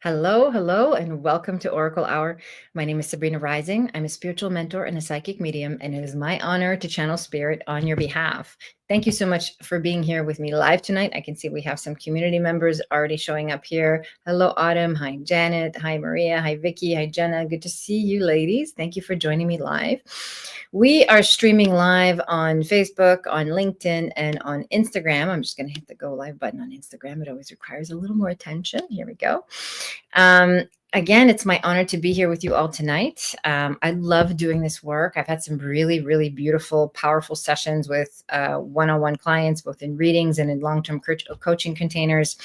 Hello, hello, and welcome to Oracle Hour. My name is Sabrina Rising. I'm a spiritual mentor and a psychic medium, and it is my honor to channel spirit on your behalf. Thank you so much for being here with me live tonight. I can see we have some community members already showing up here. Hello, Autumn. Hi, Janet. Hi, Maria. Hi, Vicky. Hi, Jenna. Good to see you, ladies. Thank you for joining me live. We are streaming live on Facebook, on LinkedIn, and on Instagram. I'm just going to hit the go live button on Instagram. It always requires a little more attention. Here we go. Again, it's my honor to be here with you all tonight. I love doing this work. I've had some really, really beautiful, powerful sessions with one-on-one clients, both in readings and in long-term coaching containers.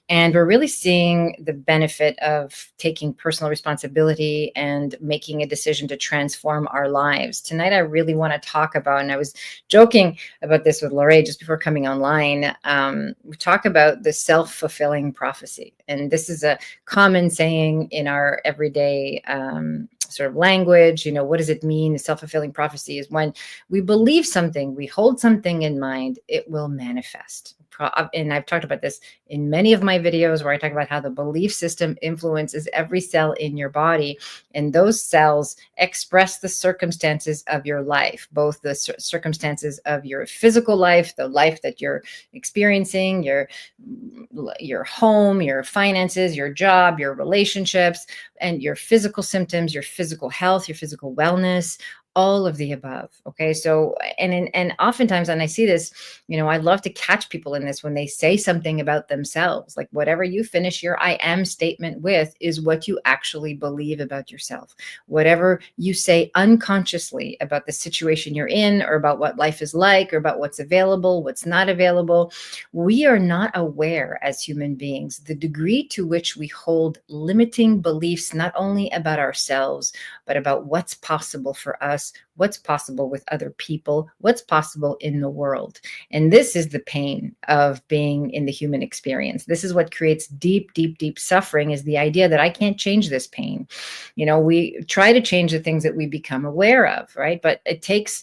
And we're really seeing the benefit of taking personal responsibility and making a decision to transform our lives. Tonight, I really want to talk about, and I was joking about this with Lorraine just before coming online. We talk about the self-fulfilling prophecy. And this is a common saying in our everyday sort of language. You know, what does it mean? The self-fulfilling prophecy is when we believe something, we hold something in mind, it will manifest. And I've talked about this in many of my videos where I talk about how the belief system influences every cell in your body. And those cells express the circumstances of your life, both the circumstances of your physical life, the life that you're experiencing, your home, your finances, your job, your relationships, and your physical symptoms, your physical health, your physical wellness, all of the above. Okay. So, and oftentimes, and I see this, I love to catch people in this when they say something about themselves, like whatever you finish your I am statement with is what you actually believe about yourself. Whatever you say unconsciously about the situation you're in, or about what life is like, or about what's available, what's not available, we are not aware as human beings the degree to which we hold limiting beliefs, not only about ourselves, but about what's possible for us, what's possible with other people, what's possible in the world. And this is the pain of being in the human experience. This is what creates deep, deep, deep suffering, is the idea that I can't change this pain. We try to change the things that we become aware of, right? But it takes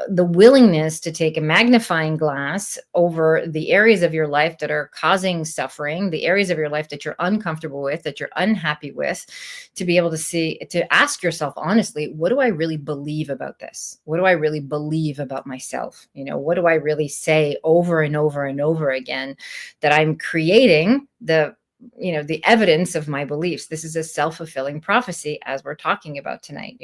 the willingness to take a magnifying glass over the areas of your life that are causing suffering, the areas of your life that you're uncomfortable with, that you're unhappy with, to be able to see, to ask yourself honestly, what do I really believe about this? What do I really believe about myself? What do I really say over and over and over again that I'm creating the evidence of my beliefs? This is a self-fulfilling prophecy, as we're talking about tonight.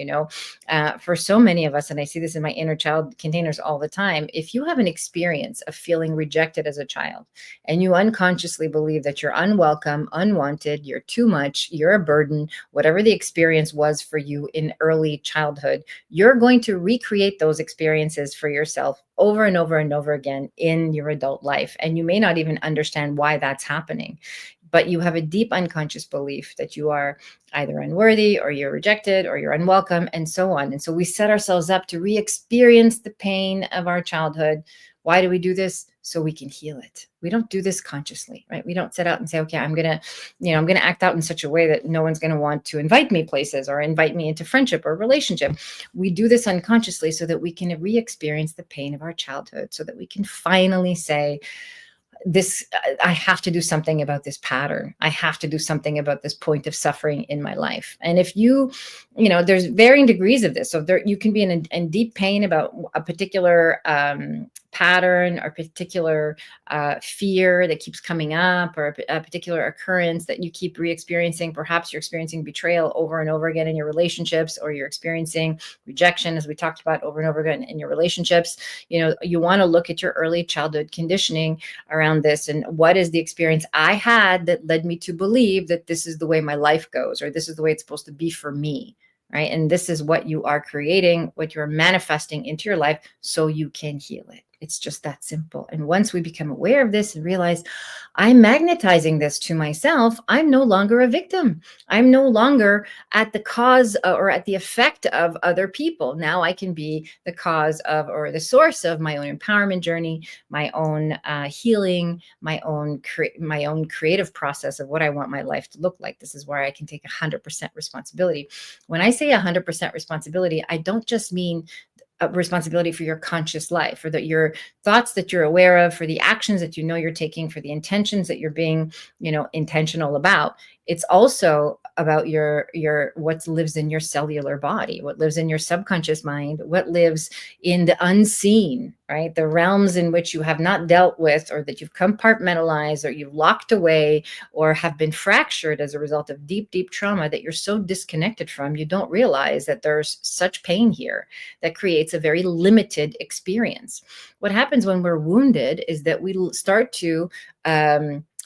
For so many of us, and I see this in my inner child containers all the time, if you have an experience of feeling rejected as a child, and you unconsciously believe that you're unwelcome, unwanted, you're too much, you're a burden, whatever the experience was for you in early childhood, you're going to recreate those experiences for yourself over and over and over again in your adult life. And you may not even understand why that's happening, but you have a deep unconscious belief that you are either unworthy, or you're rejected, or you're unwelcome, and so on. And so we set ourselves up to re-experience the pain of our childhood. Why do we do this? So we can heal it. We don't do this consciously, right? We don't set out and say, okay, I'm going to act out in such a way that no one's going to want to invite me places or invite me into friendship or relationship. We do this unconsciously so that we can re-experience the pain of our childhood, so that we can finally say, I have to do something about this pattern. I have to do something about this point of suffering in my life. And if there's varying degrees of this. So you can be in deep pain about a particular pattern, or particular fear that keeps coming up, or a particular occurrence that you keep re-experiencing. Perhaps you're experiencing betrayal over and over again in your relationships, or you're experiencing rejection, as we talked about, over and over again in your relationships. You want to look at your early childhood conditioning around this, and what is the experience I had that led me to believe that this is the way my life goes, or this is the way it's supposed to be for me. Right. And this is what you are creating, what you're manifesting into your life, so you can heal it. It's just that simple. And once we become aware of this and realize I'm magnetizing this to myself, I'm no longer a victim. I'm no longer at the cause or at the effect of other people. Now I can be the cause of, or the source of, my own empowerment journey, my own healing, my own creative process of what I want my life to look like. This is where I can take 100% responsibility. When I say 100% responsibility, I don't just mean responsibility for your conscious life, for your thoughts that you're aware of, for the actions that you know you're taking, for the intentions that you're being, intentional about. It's also about your what lives in your cellular body, what lives in your subconscious mind, what lives in the unseen, right? The realms in which you have not dealt with, or that you've compartmentalized, or you've locked away, or have been fractured as a result of deep, deep trauma that you're so disconnected from, you don't realize that there's such pain here that creates a very limited experience. What happens when we're wounded is that we start to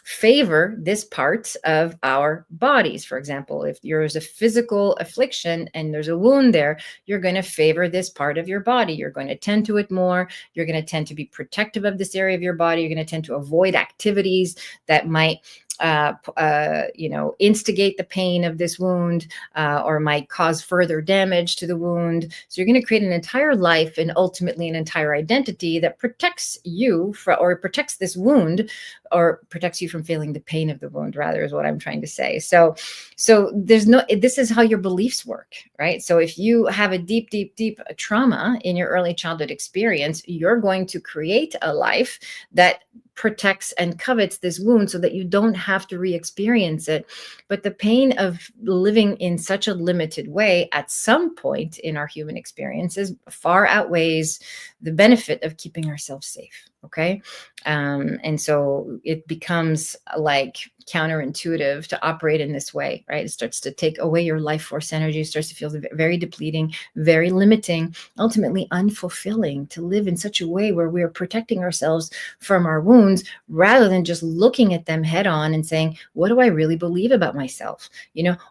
favor this part of our bodies. For example, if there's a physical affliction and there's a wound there, you're going to favor this part of your body. You're going to tend to it more. You're going to tend to be protective of this area of your body. You're going to tend to avoid activities that might instigate the pain of this wound, or might cause further damage to the wound. So you're going to create an entire life and ultimately an entire identity that protects you or protects this wound, or protects you from feeling the pain of the wound, rather, is what I'm trying to say. So this is how your beliefs work, right? So if you have a deep, deep, deep trauma in your early childhood experience, you're going to create a life that protects and covets this wound so that you don't have to re-experience it. But the pain of living in such a limited way at some point in our human experiences far outweighs the benefit of keeping ourselves safe. Okay. And so it becomes like counterintuitive to operate in this way, right? It starts to take away your life force energy. It starts to feel very depleting, very limiting, ultimately unfulfilling to live in such a way where we're protecting ourselves from our wounds rather than just looking at them head on and saying, what do I really believe about myself?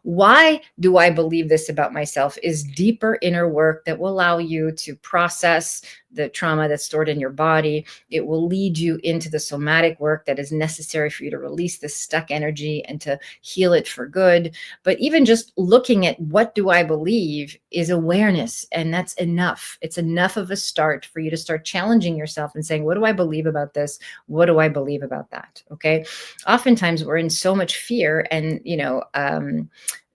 Why do I believe this about myself is deeper inner work that will allow you to process the trauma that's stored in your body. It will lead you into the somatic work that is necessary for you to release this stuck energy and to heal it for good. But even just looking at what do I believe is awareness, and that's enough. It's enough of a start for you to start challenging yourself and saying, what do I believe about this? What do I believe about that? Okay. Oftentimes we're in so much fear and,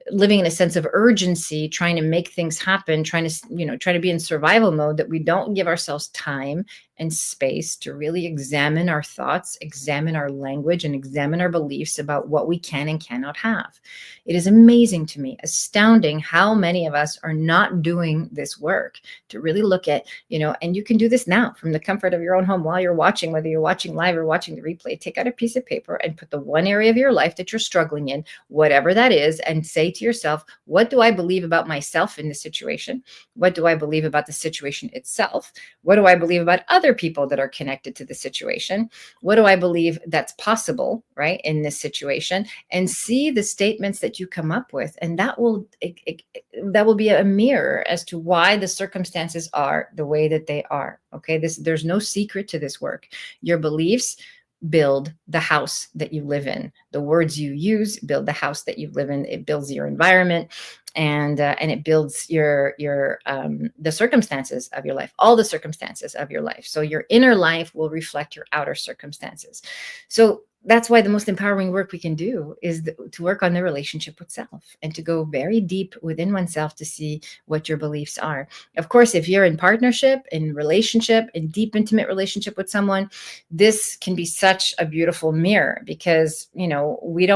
living in a sense of urgency, trying to make things happen, trying to be in survival mode, that we don't give ourselves time and space to really examine our thoughts, examine our language, and examine our beliefs about what we can and cannot have. It is amazing to me, astounding how many of us are not doing this work to really look at, and you can do this now from the comfort of your own home while you're watching, whether you're watching live or watching the replay. Take out a piece of paper and put the one area of your life that you're struggling in, whatever that is, and say to yourself, what do I believe about myself in this situation? What do I believe about the situation itself? What do I believe about other people that are connected to the situation? What do I believe that's possible, right, in this situation? And see the statements that you come up with, and that will be a mirror as to why the circumstances are the way that they are. Okay, there's no secret to this work. Your beliefs build the house that you live in. The words you use build the house that you live in. It builds your environment, and it builds the circumstances of your life, all the circumstances of your life. So your inner life will reflect your outer circumstances. So that's why the most empowering work we can do is to work on the relationship with self, and to go very deep within oneself to see what your beliefs are. Of course, if you're in partnership, in relationship, in deep, intimate relationship with someone, this can be such a beautiful mirror, because,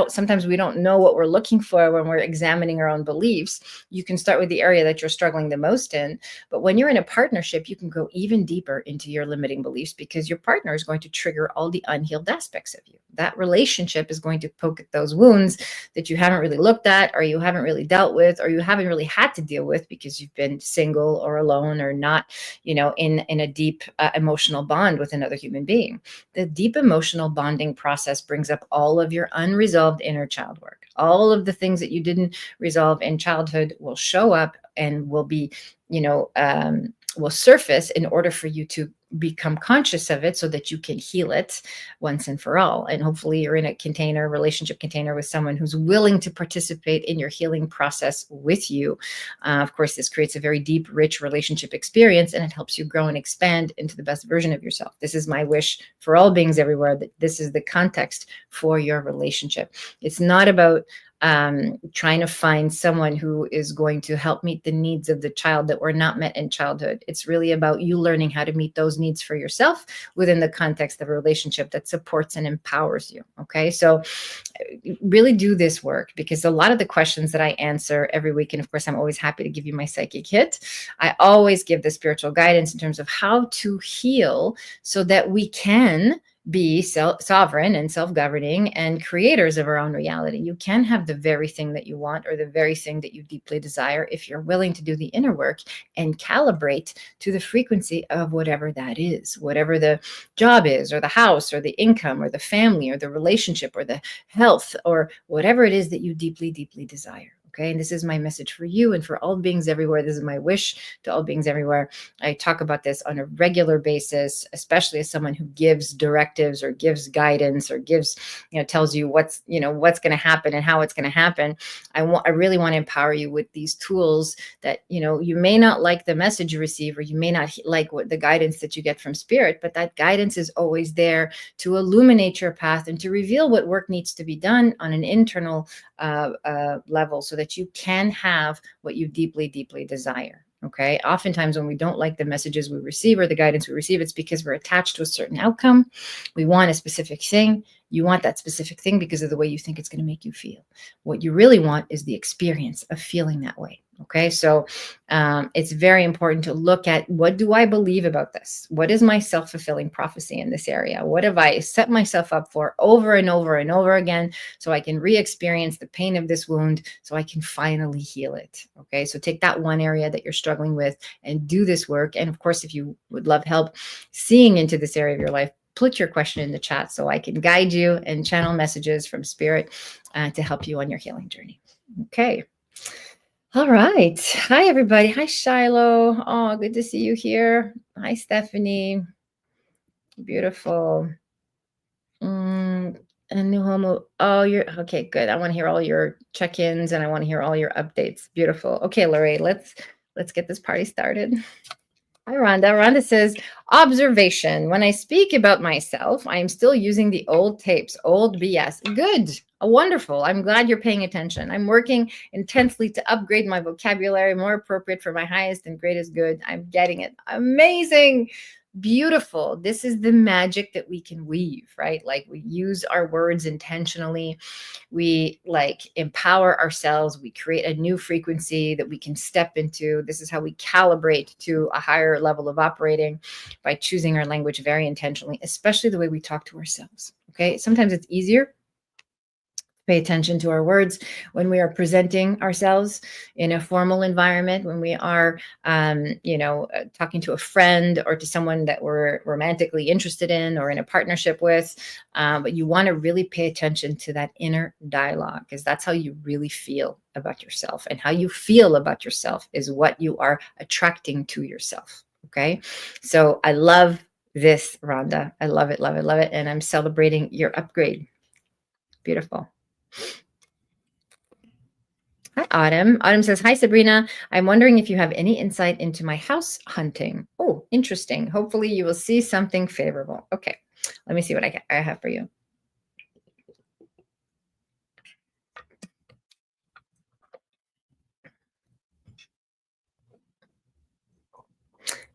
sometimes we don't know what we're looking for when we're examining our own beliefs. You can start with the area that you're struggling the most in, but when you're in a partnership, you can go even deeper into your limiting beliefs, because your partner is going to trigger all the unhealed aspects of you. That relationship is going to poke at those wounds that you haven't really looked at, or you haven't really dealt with, or you haven't really had to deal with because you've been single or alone, or not, in a deep emotional bond with another human being. The deep emotional bonding process brings up all of your unresolved inner child work. All of the things that you didn't resolve in childhood will show up and will be, will surface in order for you to become conscious of it so that you can heal it once and for all. And hopefully you're in a container, relationship container with someone who's willing to participate in your healing process with you. Of course, this creates a very deep, rich relationship experience, and it helps you grow and expand into the best version of yourself. This is my wish for all beings everywhere, that this is the context for your relationship. It's not about trying to find someone who is going to help meet the needs of the child that were not met in childhood. It's really about you learning how to meet those needs for yourself within the context of a relationship that supports and empowers you. Okay, so really do this work, because a lot of the questions that I answer every week, and of course, I'm always happy to give you my psychic hit. I always give the spiritual guidance in terms of how to heal so that we can be sovereign and self-governing and creators of our own reality. You can have the very thing that you want, or the very thing that you deeply desire, if you're willing to do the inner work and calibrate to the frequency of whatever that is, whatever the job is, or the house, or the income, or the family, or the relationship, or the health, or whatever it is that you deeply, deeply desire. Okay, and this is my message for you and for all beings everywhere. This is my wish to all beings everywhere. I talk about this on a regular basis, especially as someone who gives directives or gives guidance or gives, tells you what's going to happen and how it's going to happen. I really want to empower you with these tools that, you may not like the message you receive, or you may not like what the guidance that you get from spirit, but that guidance is always there to illuminate your path and to reveal what work needs to be done on an internal level, so that you can have what you deeply, deeply desire. Okay. Oftentimes when we don't like the messages we receive or the guidance we receive, it's because we're attached to a certain outcome. We want a specific thing. You want that specific thing because of the way you think it's going to make you feel. What you really want is the experience of feeling that way. Okay. So it's very important to look at, what do I believe about this? What is my self-fulfilling prophecy in this area? What have I set myself up for over and over and over again, so I can re-experience the pain of this wound, so I can finally heal it? Okay. So take that one area that you're struggling with and do this work. And of course, if you would love help seeing into this area of your life, put your question in the chat so I can guide you and channel messages from spirit to help you on your healing journey. Okay. All right. Hi, everybody. Hi, Shiloh. Oh, good to see you here. Hi, Stephanie. Beautiful. And new homo. Oh, you're okay. Good. I want to hear all your check-ins, and I want to hear all your updates. Beautiful. Okay, Lorraine, let's get this party started. Hi, Rhonda. Rhonda says, observation. When I speak about myself, I am still using the old tapes, old BS. Good. Wonderful. I'm glad you're paying attention. I'm working intensely to upgrade my vocabulary, more appropriate for my highest and greatest good. I'm getting it. Amazing. Beautiful. This is the magic that we can weave, right? Like, we use our words intentionally. We empower ourselves. We create a new frequency that we can step into. This is how we calibrate to a higher level of operating, by choosing our language very intentionally, especially the way we talk to ourselves. Okay. Sometimes it's easier pay attention to our words when we are presenting ourselves in a formal environment, when we are, talking to a friend or to someone that we're romantically interested in or in a partnership with. But you want to really pay attention to that inner dialogue, because that's how you really feel about yourself. And how you feel about yourself is what you are attracting to yourself. Okay. So I love this, Rhonda. I love it, love it, love it. And I'm celebrating your upgrade. Beautiful. Hi, Autumn. Autumn says, hi, Sabrina. I'm wondering if you have any insight into my house hunting. Oh, interesting. Hopefully you will see something favorable. Okay, let me see what I have for you.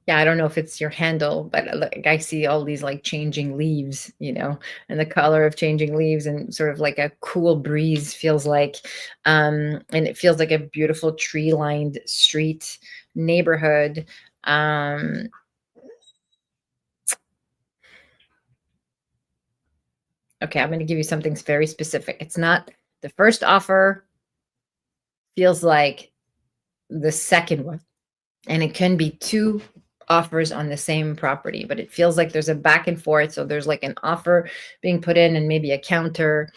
Yeah, I don't know if it's your handle, but I see all these changing leaves, and the color of changing leaves, and sort of like a cool breeze feels like, and it feels like a beautiful tree-lined street neighborhood. Okay, I'm going to give you something very specific. It's not the first offer, feels like the second one, and it can be two offers on the same property, but it feels like there's a back and forth. So there's like an offer being put in and maybe a counter.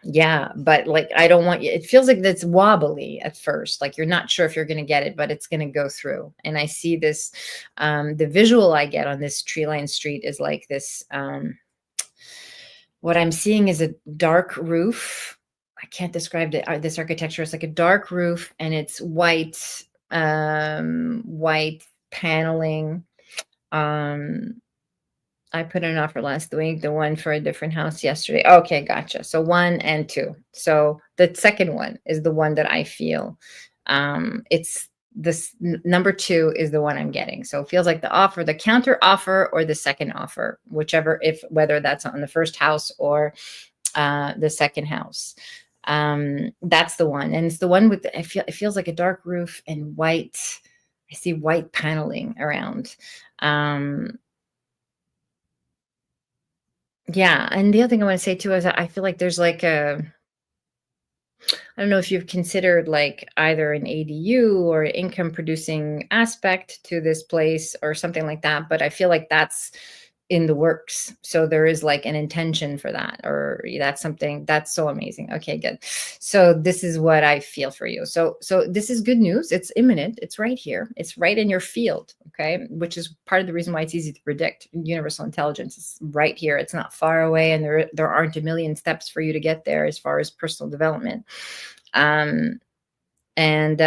Yeah, but like I don't want you, it feels like that's wobbly at first. Like you're not sure if you're going to get it, but it's going to go through. And I see this the visual I get on this tree line street is like this what I'm seeing is a dark roof. I can't describe this architecture. It's like a dark roof and it's white paneling. Um I put in an offer last week, the one for a different house yesterday. Okay, gotcha. So 1 and 2. So the second one is the one that I feel. It's this number 2 is the one I'm getting. So it feels like the offer, the counter offer, or the second offer, whichever, if whether that's on the first house or the second house. That's the one, and it's the one with it feels like a dark roof and white. I see white paneling around. Um, Yeah, and the other thing I wanna say too is that I feel like there's like a I don't know if you've considered like either an ADU or income producing aspect to this place or something like that, but I feel like that's in the works. So there is like an intention for that, or that's something that's so amazing. Okay, good. So this is what I feel for you. So this is good news. It's imminent. It's right here. It's right in your field. Okay, which is part of the reason why it's easy to predict. Universal intelligence is right here. It's not far away, and there aren't a million steps for you to get there as far as personal development. Um, and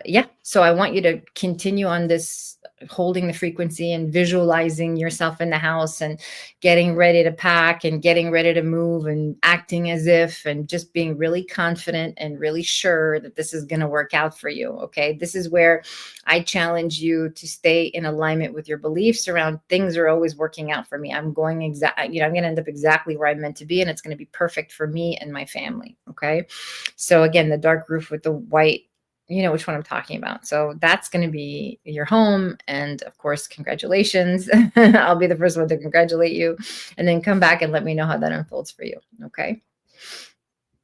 yeah, so I want you to continue on this holding the frequency and visualizing yourself in the house and getting ready to pack and getting ready to move and acting as if and just being really confident and really sure that this is going to work out for you. Okay. This is where I challenge you to stay in alignment with your beliefs around things are always working out for me. I'm going I'm going to end up exactly where I'm meant to be, and it's going to be perfect for me and my family. Okay. So again, the dark roof with the white, you know which one I'm talking about. So that's going to be your home. And of course, congratulations. I'll be the first one to congratulate you, and then come back and let me know how that unfolds for you. Okay.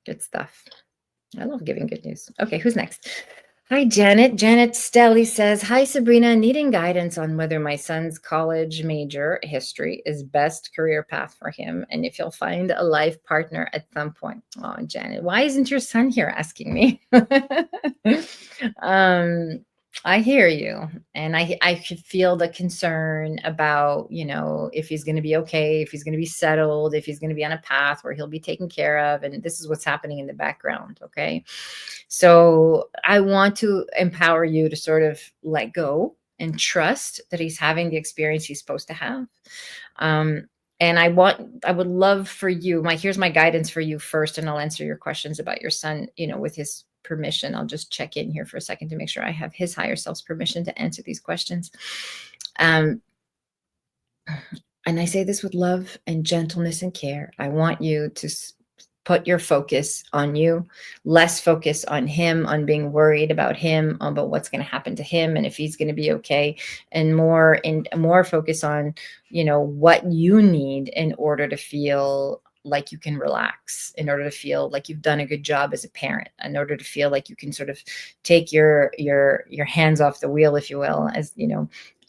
Good stuff. I love giving good news. Okay. Who's next? Hi, Janet. Janet Stelly says, hi, Sabrina, needing guidance on whether my son's college major, history, is best career path for him and if he'll find a life partner at some point. Oh, Janet, why isn't your son here asking me? um, I hear you. And I could feel the concern about, if he's going to be okay, if he's going to be settled, if he's going to be on a path where he'll be taken care of. And this is what's happening in the background. Okay. So I want to empower you to sort of let go and trust that he's having the experience he's supposed to have. And I would love for you, here's my guidance for you first, and I'll answer your questions about your son, with his permission. I'll just check in here for a second to make sure I have his higher self's permission to answer these questions. And I say this with love and gentleness and care. I want you to put your focus on you, less focus on him, on being worried about him, about what's going to happen to him and if he's going to be okay, and more focus on, what you need in order to feel like you can relax, in order to feel like you've done a good job as a parent, in order to feel like you can sort of take your hands off the wheel, if you will, as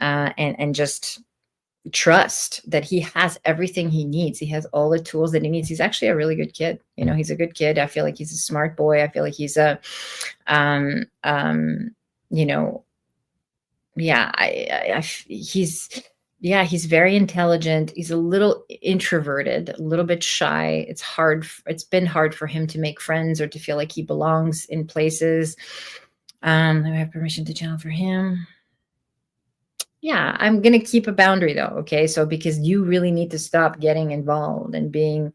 and just trust that he has everything he needs. He has all the tools that he needs. He's actually a really good kid. He's a good kid. I feel like he's a smart boy. I feel like he's a, yeah, he's very intelligent. He's a little introverted, a little bit shy. It's been hard for him to make friends or to feel like he belongs in places. I have permission to channel for him. Yeah, I'm going to keep a boundary though. Okay. So because you really need to stop getting involved and being,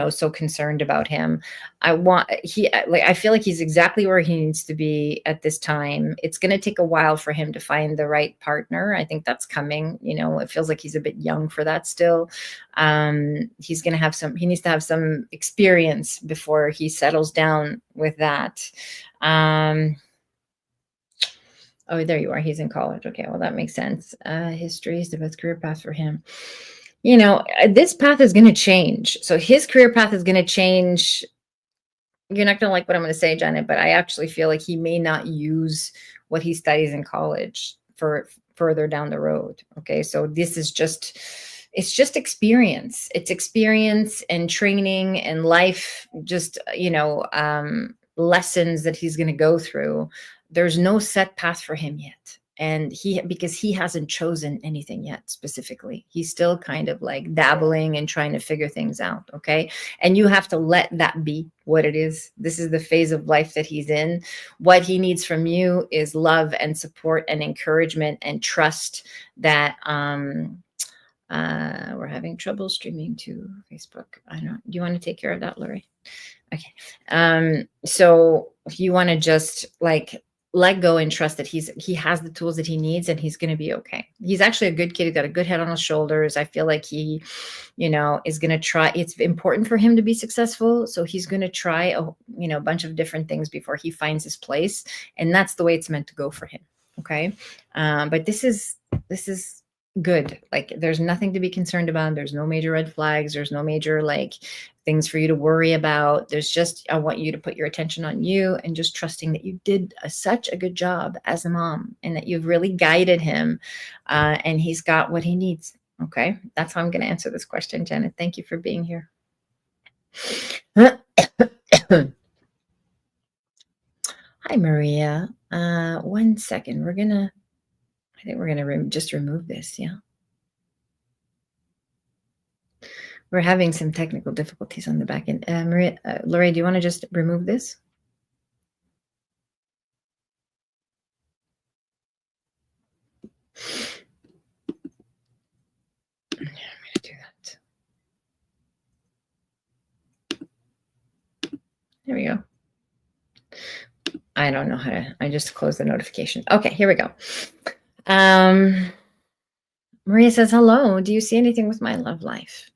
so concerned about him. I feel like he's exactly where he needs to be at this time. It's going to take a while for him to find the right partner. I think that's coming. It feels like he's a bit young for that still. He needs to have some experience before he settles down with that. Oh, there you are. He's in college. Okay, well, that makes sense. History is the best career path for him. This path is going to change. So his career path is going to change. You're not going to like what I'm going to say, Janet, but I actually feel like he may not use what he studies in college for further down the road. Okay, so this is just it's just experience. It's experience and training and life, just, lessons that he's going to go through. There's no set path for him yet. And because he hasn't chosen anything yet specifically, he's still kind of like dabbling and trying to figure things out. Okay. And you have to let that be what it is. This is the phase of life that he's in. What he needs from you is love and support and encouragement and trust that, we're having trouble streaming to Facebook. I don't know. Do you want to take care of that, Lori? Okay. So you want to just like let go and trust that he has the tools that he needs, and he's going to be okay. He's actually a good kid. He's got a good head on his shoulders. I feel like he, is going to try. It's important for him to be successful. So he's going to try a bunch of different things before he finds his place. And that's the way it's meant to go for him. Okay. But this is good. Like, there's nothing to be concerned about. There's no major red flags. There's no major like things for you to worry about. There's just, I want you to put your attention on you and just trusting that you did such a good job as a mom, and that you've really guided him, and he's got what he needs. Okay. That's how I'm going to answer this question, Janet. Thank you for being here. Hi, Maria. 1 second. I think we're going to just remove this. Yeah. We're having some technical difficulties on the back end. Maria, Lori, do you want to just remove this? I'm going to do that. There we go. I don't know how to, I just closed the notification. Okay, here we go. Maria says, hello, do you see anything with my love life?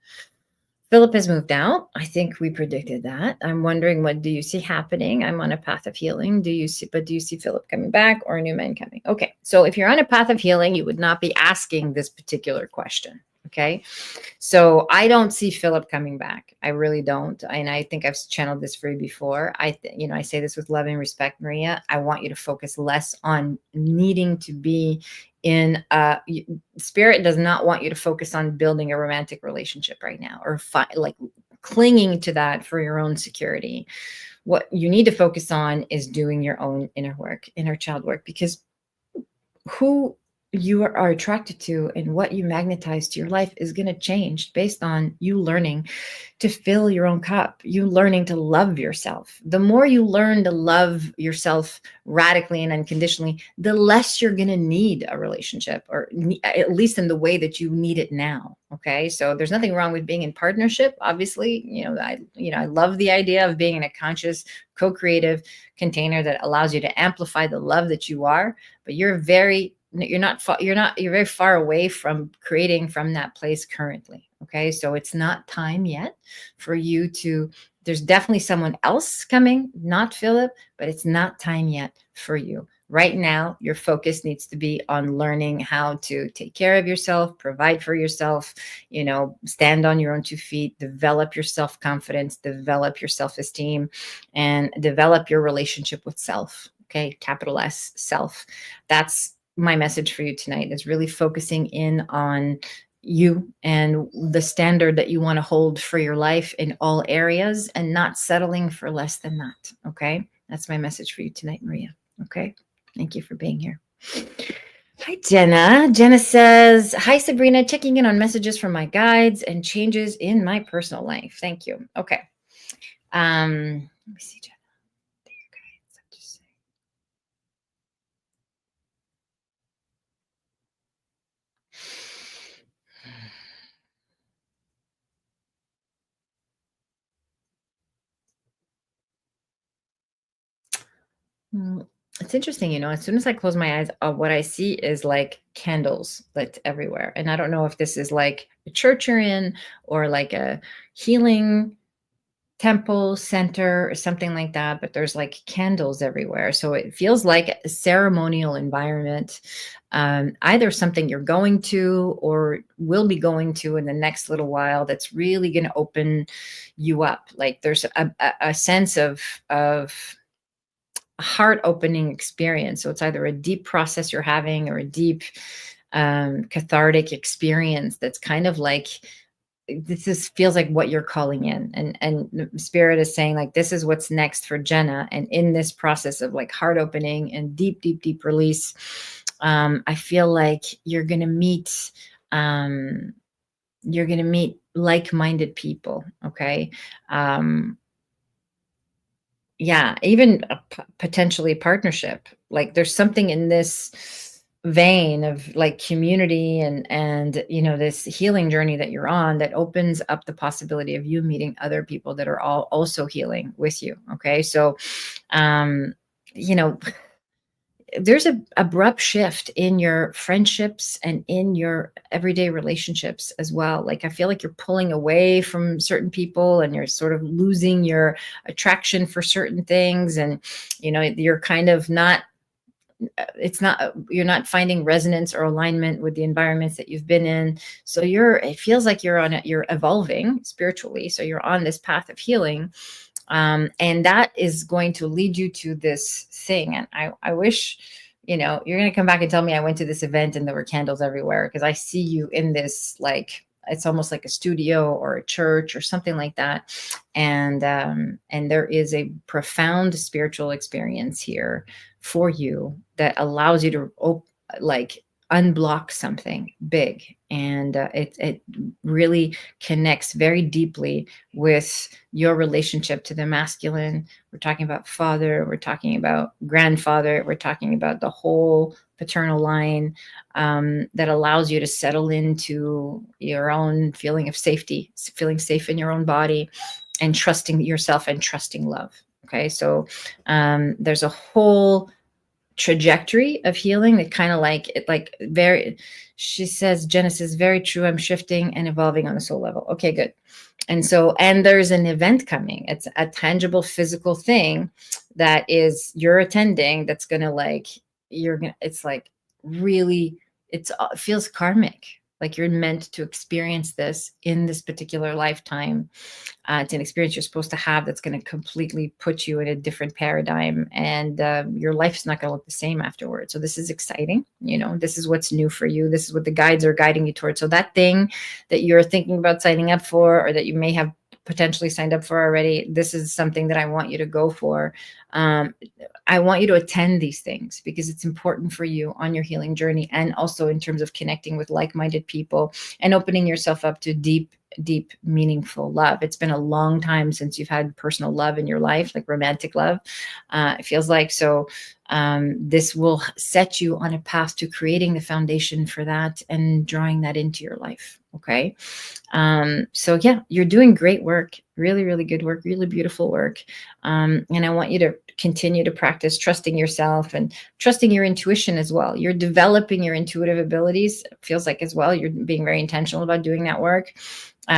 Philip has moved out. I think we predicted that. I'm wondering, what do you see happening? I'm on a path of healing. Do you see Philip coming back or a new man coming? Okay, so if you're on a path of healing, you would not be asking this particular question. Okay, so I don't see Philip coming back. I really don't. And I think I've channeled this for you before. I say this with love and respect, Maria. I want you to focus less on needing to be in spirit does not want you to focus on building a romantic relationship right now, or like clinging to that for your own security. What you need to focus on is doing your own inner child work, because who you are attracted to and what you magnetize to your life is going to change based on you learning to fill your own cup, you learning to love yourself. The more you learn to love yourself radically and unconditionally, the less you're going to need a relationship, or at least in the way that you need it now. Okay. So there's nothing wrong with being in partnership. Obviously, I love the idea of being in a conscious, co-creative container that allows you to amplify the love that you are, but you're very far away from creating from that place currently. Okay. So it's not time yet for you to, there's definitely someone else coming, not Philip, but it's not time yet for you. Right now, your focus needs to be on learning how to take care of yourself, provide for yourself, stand on your own 2 feet, develop your self-confidence, develop your self-esteem, and develop your relationship with self. Okay. Capital S, self. That's my message for you tonight, is really focusing in on you and the standard that you want to hold for your life in all areas, and not settling for less than that. Okay. That's my message for you tonight, Maria. Okay. Thank you for being here. Hi, Jenna. Jenna says, hi, Sabrina, checking in on messages from my guides and changes in my personal life. Thank you. Okay. Let me see, Jenna. It's interesting, as soon as I close my eyes, what I see is like candles lit everywhere. And I don't know if this is like a church you're in, or like a healing temple center or something like that, but there's like candles everywhere. So it feels like a ceremonial environment, either something you're going to or will be going to in the next little while, that's really going to open you up. Like there's a sense of heart opening experience. So it's either a deep process you're having, or a deep cathartic experience that's kind of like, feels like what you're calling in, and spirit is saying like, this is what's next for Jenna. And in this process of like heart opening and deep release, I feel like um, you're going to meet like-minded people. Okay. Yeah, even potentially partnership. Like there's something in this vein of like community and this healing journey that you're on that opens up the possibility of you meeting other people that are all also healing with you. Okay, so um you know there's a abrupt shift in your friendships and in your everyday relationships as well. Like I feel like you're pulling away from certain people and you're sort of losing your attraction for certain things, and you're kind of not you're not finding resonance or alignment with the environments that you've been in. So it feels like you're evolving spiritually, so you're on this path of healing, and that is going to lead you to this thing. And I wish, you're going to come back and tell me I went to this event and there were candles everywhere, because I see you in this, like, it's almost like a studio or a church or something like that. And there is a profound spiritual experience here for you that allows you to like unblock something big. And it really connects very deeply with your relationship to the masculine. We're talking about father, we're talking about grandfather, we're talking about the whole paternal line, that allows you to settle into your own feeling of safety, feeling safe in your own body, and trusting yourself and trusting love. Okay, so there's a whole trajectory of healing that kind of like it, like very, she says, Genesis, very true, I'm shifting and evolving on a soul level. Okay, good. And there's an event coming. It's a tangible physical thing that is you're attending, that's gonna like, it's like really, it feels karmic, like you're meant to experience this in this particular lifetime. It's an experience you're supposed to have that's going to completely put you in a different paradigm, and your life's not going to look the same afterwards. So this is exciting. This is what's new for you. This is what the guides are guiding you towards. So that thing that you're thinking about signing up for, or that you may have potentially signed up for already, this is something that I want you to go for. I want you to attend these things because it's important for you on your healing journey, and also in terms of connecting with like-minded people and opening yourself up to deep, meaningful love. It's been a long time since you've had personal love in your life, like romantic love, it feels like. So this will set you on a path to creating the foundation for that and drawing that into your life. Okay. So yeah, you're doing great work, really, really good work, really beautiful work. And I want you to continue to practice trusting yourself and trusting your intuition as well. You're developing your intuitive abilities, it feels like, as well. You're being very intentional about doing that work.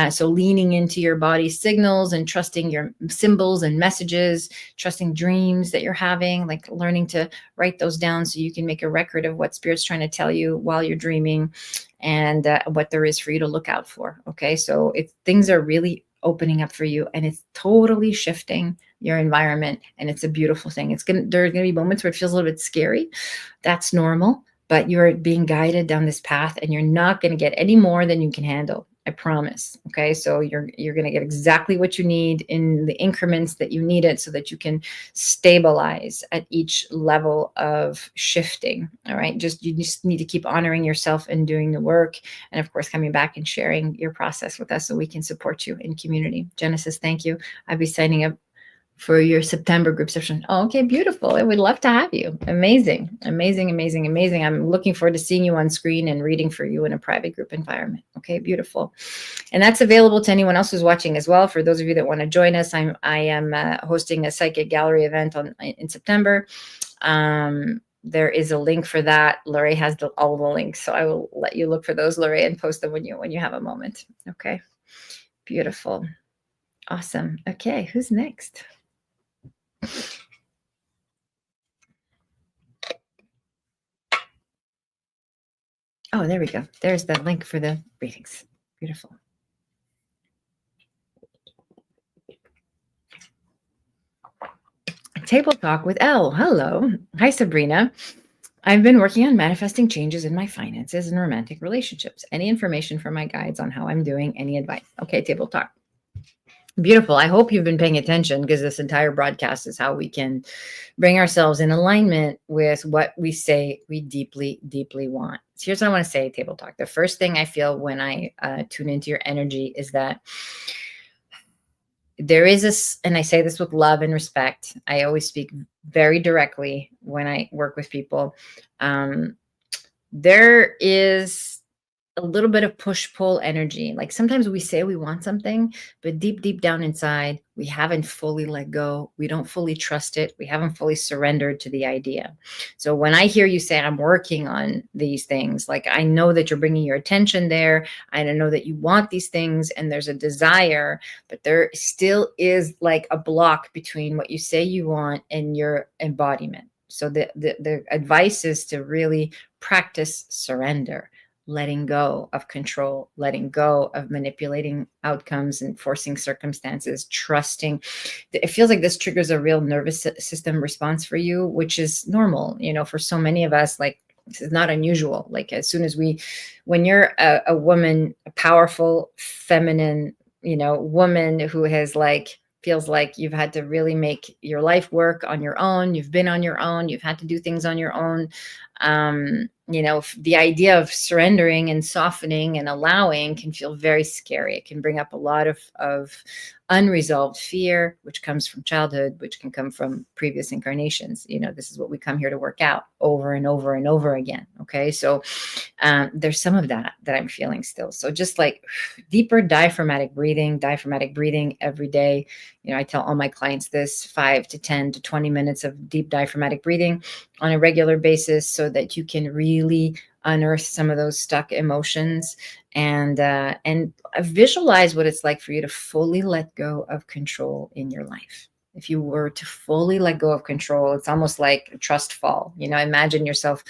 So leaning into your body's signals and trusting your symbols and messages, trusting dreams that you're having, like learning to write those down so you can make a record of what spirit's trying to tell you while you're dreaming, and what there is for you to look out for. Okay, so things are really opening up for you, and it's totally shifting your environment, and it's a beautiful thing. There's gonna be moments where it feels a little bit scary. That's normal, but you're being guided down this path, and you're not going to get any more than you can handle. I promise. Okay. So you're going to get exactly what you need in the increments that you need it, so that you can stabilize at each level of shifting. All right. You just need to keep honoring yourself and doing the work. And of course, coming back and sharing your process with us so we can support you in community. Genesis, thank you. I'll be signing up for your September group session. Oh, okay, beautiful. I would love to have you. Amazing, amazing, amazing, amazing. I'm looking forward to seeing you on screen and reading for you in a private group environment. Okay, beautiful. And that's available to anyone else who's watching as well. For those of you that want to join us, I am hosting a psychic gallery event in September. There is a link for that. Lorraine has all the links, so I will let you look for those, Lorraine, and post them when you have a moment. Okay, beautiful, awesome. Okay, who's next? Oh, there we go. There's the link for the readings. Beautiful. Table Talk with Elle. Hello. Hi, Sabrina. I've been working on manifesting changes in my finances and romantic relationships. Any information from my guides on how I'm doing? Any advice? Okay, table talk. Beautiful. I hope you've been paying attention, because this entire broadcast is how we can bring ourselves in alignment with what we say we deeply, deeply want. So here's what I want to say, table talk. The first thing I feel when I tune into your energy is that there is this, and I say this with love and respect. I always speak very directly when I work with people. There is a little bit of push-pull energy. Like sometimes we say we want something, but deep, deep down inside, we haven't fully let go. We don't fully trust it. We haven't fully surrendered to the idea. So when I hear you say, I'm working on these things, like I know that you're bringing your attention there. I know that you want these things and there's a desire, but there still is like a block between what you say you want and your embodiment. So the advice is to really practice surrender, letting go of control, letting go of manipulating outcomes and forcing circumstances, trusting. It feels like this triggers a real nervous system response for you, which is normal. You know, for so many of us, like this is not unusual. Like as soon as when you're a woman, a powerful, feminine, woman who has like, feels like you've had to really make your life work on your own. You've been on your own. You've had to do things on your own. The idea of surrendering and softening and allowing can feel very scary. It can bring up a lot of unresolved fear, which comes from childhood, which can come from previous incarnations. This is what we come here to work out over and over and over again. Okay. So there's some of that I'm feeling still. So just like deeper diaphragmatic breathing every day. I tell all my clients this 5 to 10 to 20 minutes of deep diaphragmatic breathing on a regular basis, so that you can really unearth some of those stuck emotions and visualize what it's like for you to fully let go of control in your life. If you were to fully let go of control, it's almost like a trust fall. Imagine yourself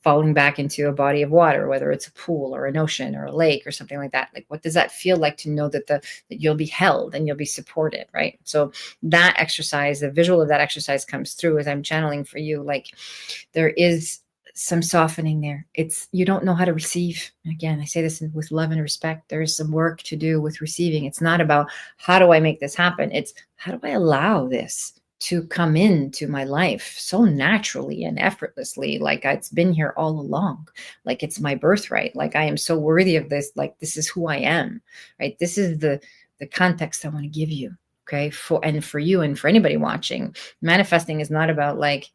falling back into a body of water, whether it's a pool or an ocean or a lake or something like that. Like, what does that feel like to know that you'll be held and you'll be supported, right? So that exercise, the visual of that exercise comes through as I'm channeling for you. Like there is some softening there. You don't know how to receive. Again, I say this with love and respect. There is some work to do with receiving. It's not about how do I make this happen? It's how do I allow this to come into my life so naturally and effortlessly, like it's been here all along, like it's my birthright, like I am so worthy of this, like this is who I am, right? This is the context I want to give you, okay? For you and for anybody watching, manifesting is not about like,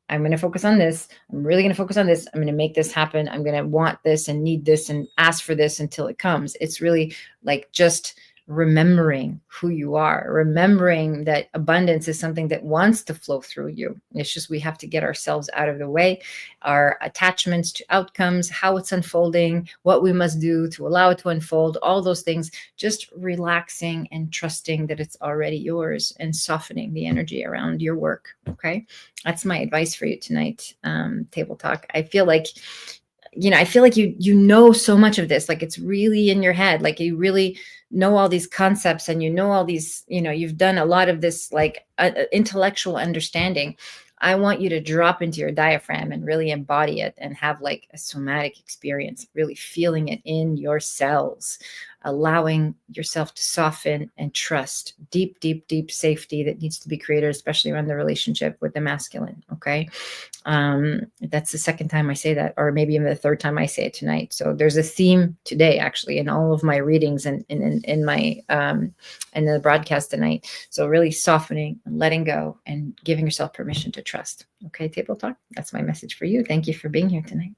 I'm going to focus on this. I'm really going to focus on this. I'm going to make this happen. I'm going to want this and need this and ask for this until it comes. It's really like just remembering who you are, remembering that abundance is something that wants to flow through you. It's just we have to get ourselves out of the way, our attachments to outcomes, how it's unfolding, what we must do to allow it to unfold, all those things, just relaxing and trusting that it's already yours and softening the energy around your work. Okay. That's my advice for you tonight. Table talk. I feel like you know so much of this, like it's really in your head, like you really know all these concepts and all these, you've done a lot of this like intellectual understanding. I want you to drop into your diaphragm and really embody it and have like a somatic experience, really feeling it in your cells, allowing yourself to soften and trust. Deep, deep, deep safety that needs to be created, especially around the relationship with the masculine. Okay. That's the second time I say that, or maybe even the third time I say it tonight. So there's a theme today, actually, in all of my readings and in my in the broadcast tonight. So really softening and letting go and giving yourself permission to trust. Okay, table talk. That's my message for you. Thank you for being here tonight.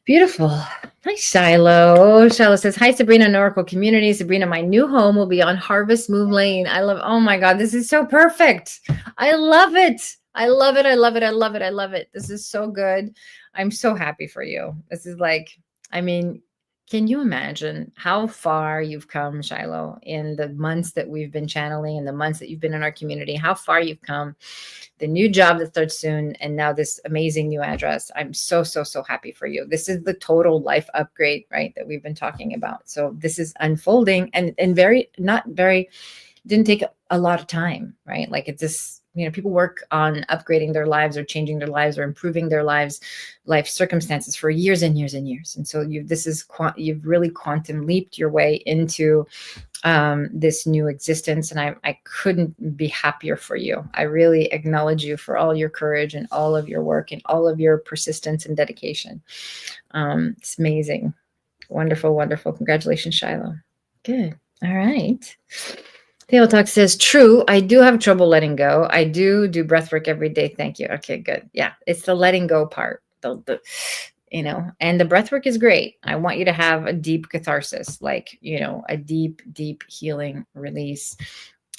Beautiful. Hi, Shiloh. Shiloh says, hi, Sabrina and Oracle community. Sabrina, my new home will be on Harvest Moon Lane. Oh my God, this is so perfect. I love it. I love it. I love it. I love it. I love it. This is so good. I'm so happy for you. This is like, can you imagine how far you've come, Shiloh, in the months that we've been channeling and the months that you've been in our community, how far you've come, the new job that starts soon, and now this amazing new address. I'm so, so, so happy for you. This is the total life upgrade, right, that we've been talking about. So this is unfolding and didn't take a lot of time, right? Like it's just, people work on upgrading their lives or changing their lives or improving their life circumstances for years and years and years. And so you've really quantum leaped your way into this new existence. And I couldn't be happier for you. I really acknowledge you for all your courage and all of your work and all of your persistence and dedication. It's amazing. Wonderful, wonderful. Congratulations, Shiloh. Good. All right. Table Talk says, true, I do have trouble letting go. I do breath work every day. Thank you. Okay, good. Yeah, it's the letting go part. And the breath work is great. I want you to have a deep catharsis, like, a deep, deep healing release.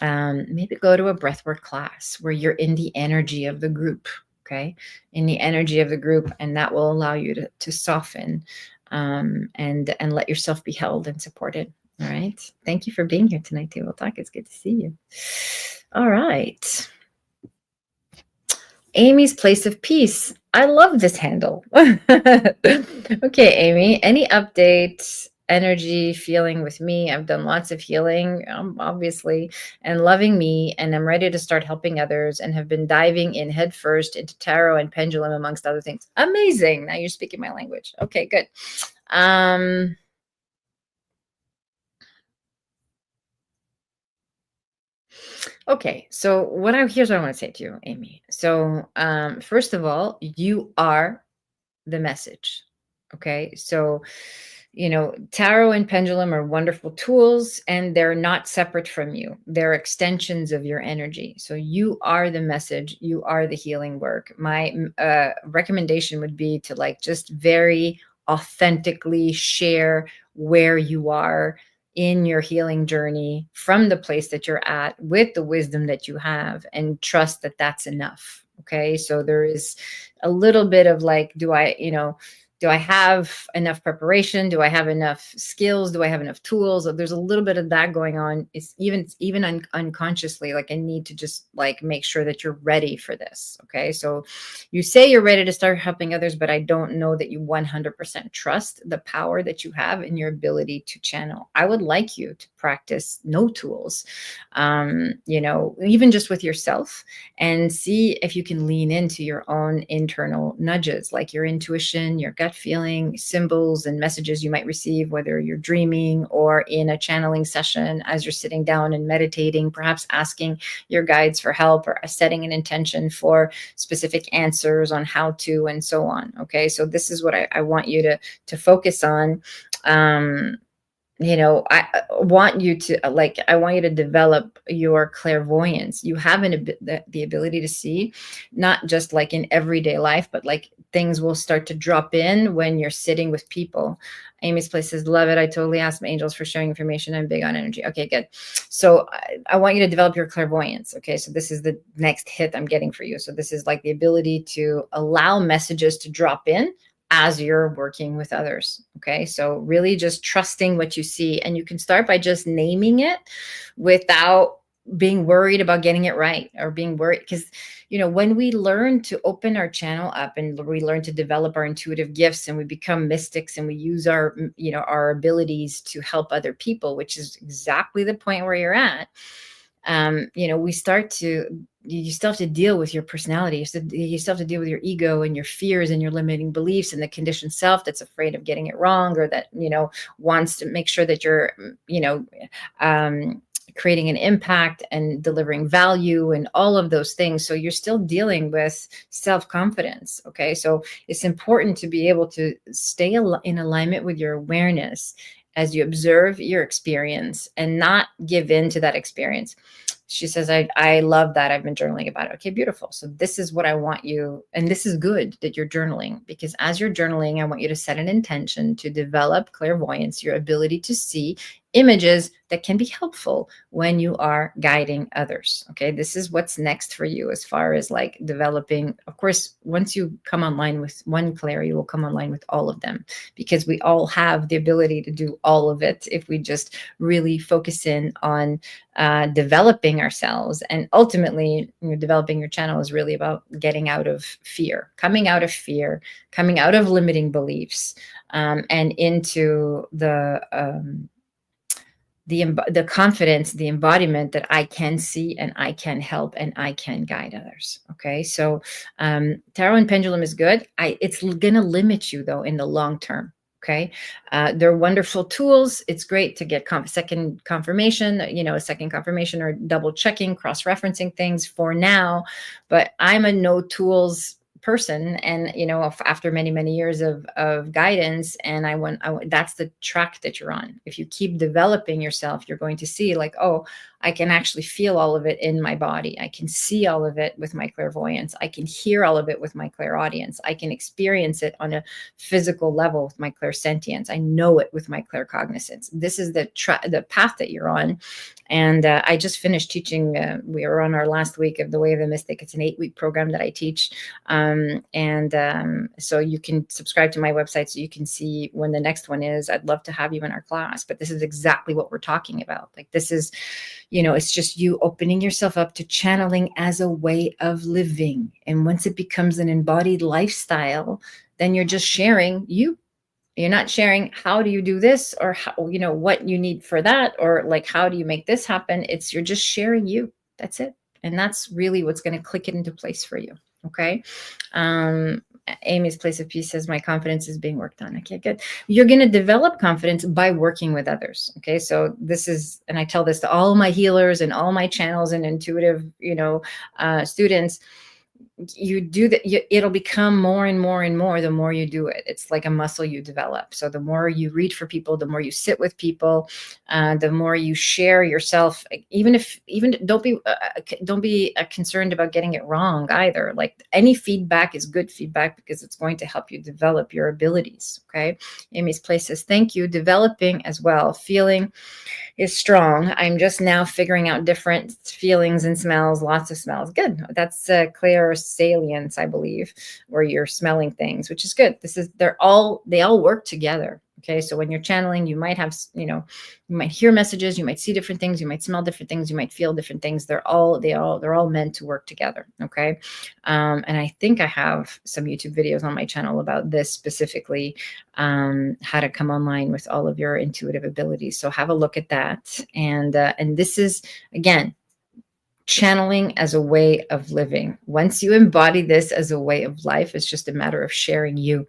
Maybe go to a breathwork class where you're in the energy of the group, okay? In the energy of the group, and that will allow you to soften and let yourself be held and supported. All right. Thank you for being here tonight, Table Talk. It's good to see you. All right. Amy's Place of Peace. I love this handle. Okay, Amy, any updates, energy, feeling with me? I've done lots of healing, obviously, and loving me, and I'm ready to start helping others and have been diving in headfirst into tarot and pendulum, amongst other things. Amazing. Now you're speaking my language. Okay, good. Okay, so here's what I want to say to you, Amy. So, first of all, you are the message. Okay, so tarot and pendulum are wonderful tools, and they're not separate from you. They're extensions of your energy. So you are the message. You are the healing work. My recommendation would be to just very authentically share where you are in your healing journey from the place that you're at with the wisdom that you have, and trust that that's enough. Okay, so there is a little bit of do I have enough preparation? Do I have enough skills? Do I have enough tools? There's a little bit of that going on. It's even unconsciously, I need to just make sure that you're ready for this. Okay. So you say you're ready to start helping others, but I don't know that you 100% trust the power that you have in your ability to channel. I would like you to practice no tools, even just with yourself, and see if you can lean into your own internal nudges, like your intuition, your gut feeling, symbols and messages you might receive, whether you're dreaming or in a channeling session as you're sitting down and meditating, perhaps asking your guides for help or setting an intention for specific answers on how to, and so on. Okay, so this is what I want you to focus on. I want you to develop your clairvoyance. You have the ability to see, not just in everyday life, but things will start to drop in when you're sitting with people. Amy's Place says, love it. I totally asked my angels for sharing information. I'm big on energy. Okay, good. So I want you to develop your clairvoyance. Okay, so this is the next hit I'm getting for you. So this is the ability to allow messages to drop in as you're working with others. Okay, so really just trusting what you see, and you can start by just naming it without being worried about getting it right, or being worried, because when we learn to open our channel up and we learn to develop our intuitive gifts, and we become mystics, and we use our our abilities to help other people, which is exactly the point where you're at. You still have to deal with your personality. You still have to deal with your ego and your fears and your limiting beliefs and the conditioned self that's afraid of getting it wrong, or that, wants to make sure that you're, creating an impact and delivering value and all of those things. So you're still dealing with self-confidence. Okay. So it's important to be able to stay in alignment with your awareness as you observe your experience, and not give in to that experience. She says, I love that. I've been journaling about it. Okay, beautiful. So this is what I want you, and this is good that you're journaling, because as you're journaling, I want you to set an intention to develop clairvoyance, your ability to see images that can be helpful when you are guiding others. Okay, this is what's next for you as far as developing. Of course, once you come online with one clair, you will come online with all of them, because we all have the ability to do all of it if we just really focus in on developing ourselves. And ultimately, developing your channel is really about getting out of fear, coming out of limiting beliefs, and into the the confidence, the embodiment that I can see and I can help and I can guide others. Okay, so tarot and pendulum is good. It's going to limit you though in the long term. Okay, they're wonderful tools. It's great to get second confirmation, a second confirmation or double checking, cross referencing things for now. But I'm a no tools person, and after many years of guidance, and that's the track that you're on. If you keep developing yourself, you're going to see like, oh, I can actually feel all of it in my body. I can see all of it with my clairvoyance. I can hear all of it with my clairaudience. I can experience it on a physical level with my clairsentience. I know it with my claircognizance. This is the path that you're on. And I just finished teaching. We are on our last week of the Way of the Mystic. It's an 8-week program that I teach. So you can subscribe to my website so you can see when the next one is. I'd love to have you in our class, but this is exactly what we're talking about. Like, this is, it's just you opening yourself up to channeling as a way of living. And once it becomes an embodied lifestyle, then you're just sharing you. You're not sharing how do you do this, or how, what you need for that, or like how do you make this happen. You're just sharing you. That's it. And that's really what's going to click it into place for you. Okay. Amy's Place of Peace says, my confidence is being worked on. Okay, good. You're going to develop confidence by working with others. Okay. So this is, and I tell this to all my healers and all my channels and intuitive, students. You do that, it'll become more and more and more the more you do it. It's like a muscle you develop. So the more you read for people, the more you sit with people, the more you share yourself. Even don't be concerned about getting it wrong either. Like, any feedback is good feedback because it's going to help you develop your abilities. Okay. Amy's Place says, thank you. Developing as well. Feeling is strong. I'm just now figuring out different feelings and smells, lots of smells. Good. That's clairsalience, I believe, where you're smelling things, which is good. They all work together. Okay. So when you're channeling, you might have, you might hear messages, you might see different things, you might smell different things, you might feel different things. They're all meant to work together. Okay. And I think I have some YouTube videos on my channel about this specifically, how to come online with all of your intuitive abilities. So have a look at that. And this is, again, channeling as a way of living. Once you embody this as a way of life, it's just a matter of sharing you.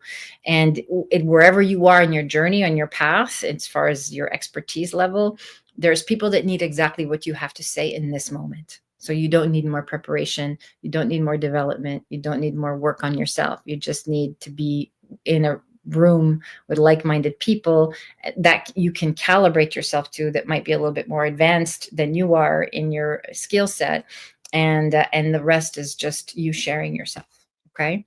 And wherever you are in your journey, on your path, as far as your expertise level, there's people that need exactly what you have to say in this moment. So you don't need more preparation. You don't need more development. You don't need more work on yourself. You just need to be in a room with like-minded people that you can calibrate yourself to, that might be a little bit more advanced than you are in your skill set, and the rest is just you sharing yourself. Okay.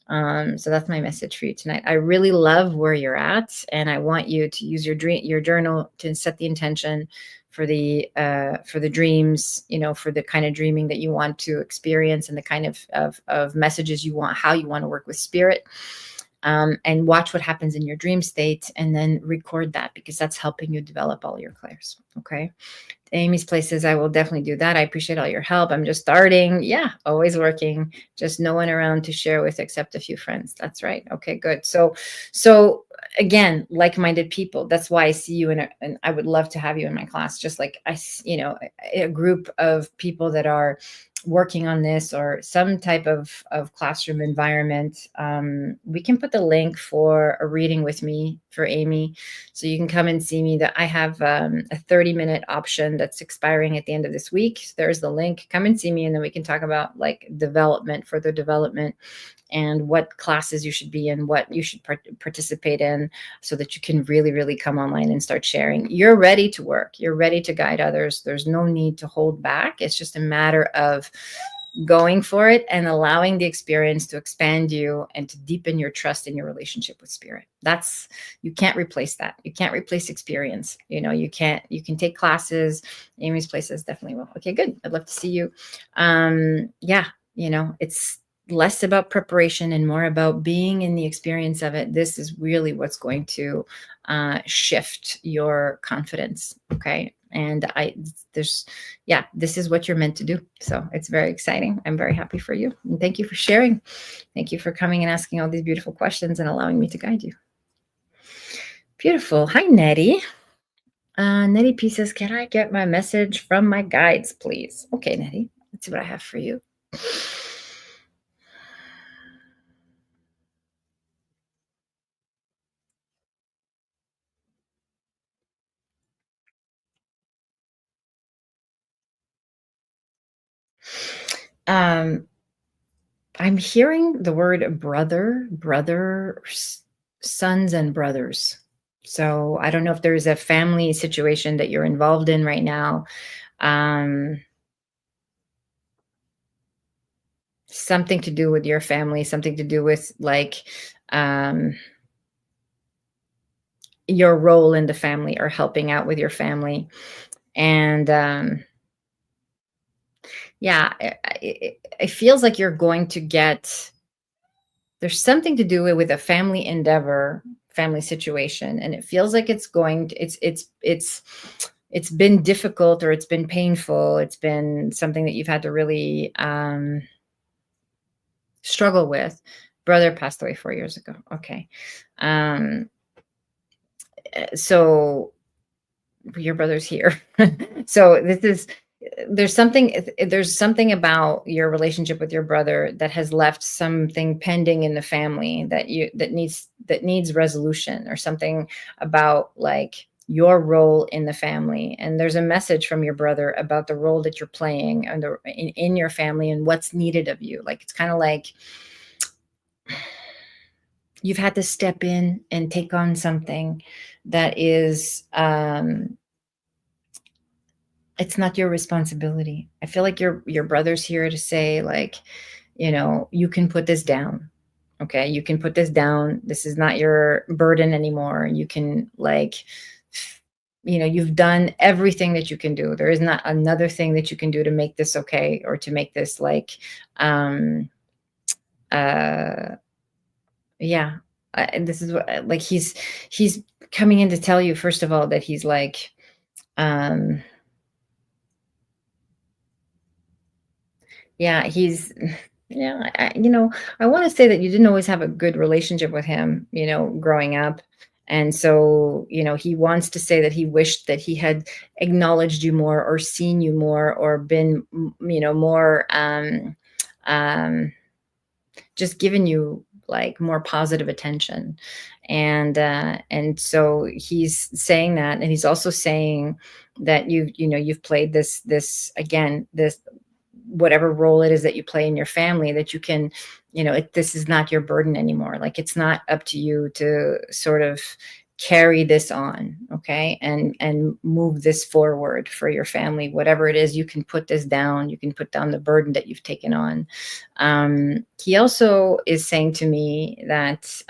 So that's my message for you tonight. I really love where you're at, and I want you to use your journal to set the intention for the dreams, for the kind of dreaming that you want to experience, and the kind of messages you want, how you want to work with spirit. And watch what happens in your dream state, and then record that, because that's helping you develop all your clairs. Okay. Amy's Place says, I will definitely do that. I appreciate all your help. I'm just starting. Yeah, always working. Just no one around to share with except a few friends. That's right. Okay, good. So again, like-minded people. That's why I see you and I would love to have you in my class. Just like a group of people that are working on this, or some type of classroom environment. We can put the link for a reading with me for Amy, so you can come and see me. That I have a 30-minute option that's expiring at the end of this week. There's the link. Come and see me, and then we can talk about like further development, and what classes you should be in, what you should participate in, so that you can really, really come online and start sharing. You're ready to work. You're ready to guide others. There's no need to hold back. It's just a matter of going for it and allowing the experience to expand you and to deepen your trust in your relationship with spirit. You can't replace that. You can't replace experience. You can take classes. Amy's Place says definitely will. Okay, good. I'd love to see you. It's less about preparation and more about being in the experience of it. This is really what's going to shift your confidence. Okay. And this is what you're meant to do. So it's very exciting. I'm very happy for you. And thank you for sharing. Thank you for coming and asking all these beautiful questions and allowing me to guide you. Beautiful. Hi, Nettie. Nettie P says, can I get my message from my guides, please? Okay, Nettie, let's see what I have for you. Um, I'm hearing the word sons and brothers. So I don't know if there's a family situation that you're involved in right now. Um, Something to do with your family, something to do with like um, your role in the family or helping out with your family. And yeah, it feels like you're going to get, there's something to do with a family endeavor, family situation, and it feels like it's going to, it's been difficult, or it's been painful, it's been something that you've had to really struggle with. Brother passed away 4 years ago. Okay. um so your brother's here. So this is, there's something about your relationship with your brother that has left something pending in the family that needs resolution, or something about like your role in the family. And there's a message from your brother about the role that you're playing and in your family, and what's needed of you. Like, it's kind of like you've had to step in and take on something that is it's not your responsibility. I feel like your brother's here to say, like, you can put this down. Okay, you can put this down. This is not your burden anymore. You can, like, you've done everything that you can do. There is not another thing that you can do to make this okay, or to make this like uh yeah. This is what, like, he's coming in to tell you, first of all, that he's like um yeah, he's yeah, I want to say that you didn't always have a good relationship with him, growing up. And so, he wants to say that he wished that he had acknowledged you more, or seen you more, or been, more, um, just given you like more positive attention. And so he's saying that, and he's also saying that you've played this again, this whatever role it is that you play in your family, that you can, this is not your burden anymore. Like, it's not up to you to sort of carry this on. Okay. And move this forward for your family. Whatever it is, you can put this down. You can put down the burden that you've taken on. He also is saying to me that